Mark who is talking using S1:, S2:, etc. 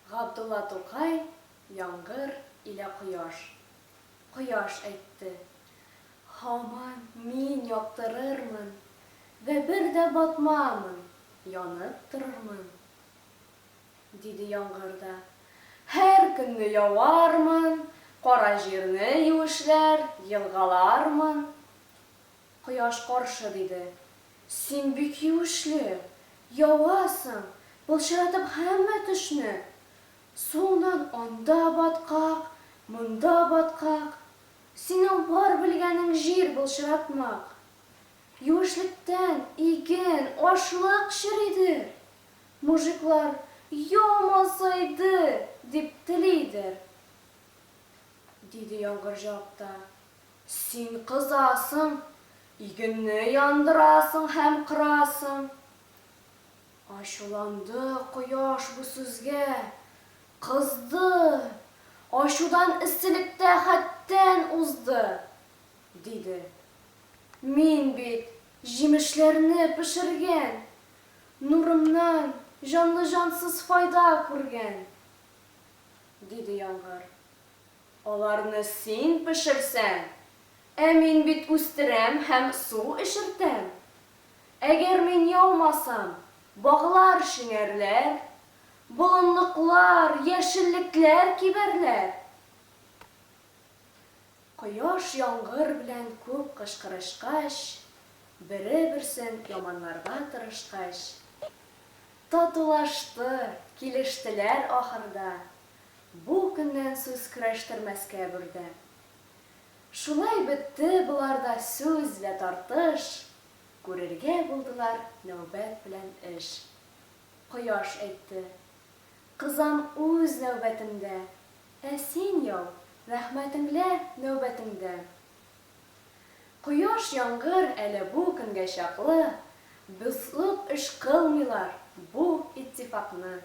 S1: Габдулла Тукай, яңгыр илә кояш. Кояш әйтте: «Һаман мин яктырырмын, вә бер дә батмамын, янып торырмын». Диде яңгыр да: «Һәр көнне явармын, кара җирне юешләр, елгалармын». Кояш каршы диде: «Син бик юешле, явасың, былчыратып һәммә төшне. Соңнан анда баткак, монда баткак. Синең бар белгәнең җир былчыратмак. Юешлектән иген, ашлык черидер. Мужиклар яумасайды дип телидер». Диде яңгыр җавапта: «Син кызасың, игенне яндырасың һәм кырасың». Ачуланды кояш бу сүзгә, кызды, ачудан эсселектә хәттән узды. Диде: «Мин бит җимешләрне пешергән, нурымнан җанлы-җансыз файда күргән». Диде яңгыр: «Аларны син пешерсәң, ә мин бит үстерәм һәм су эчертәм. Әгәр мин яумасам, баглар шиңәрләр, болынлыклар, яшеллекләр кибәрләр». Кояш яңгыр белән күп кычкырышкач, бере-берсен яманларга тырышкач, татулашты, килештеләр ахырда. Бу көннән сүз көрәштермәскә бүрде. Шулай бетте боларда сүз вә тартыш, күрергә булдылар нәүбәт белән эш. Кояш әйтте: «Кызам үз нәүбәтендә, ә син яу, рәхмәтеңлә нәүбәтеңдә». Кояш, яңгыр әле бу көнгә чаклы бозылып эш кылмыйлар бу иттифакны.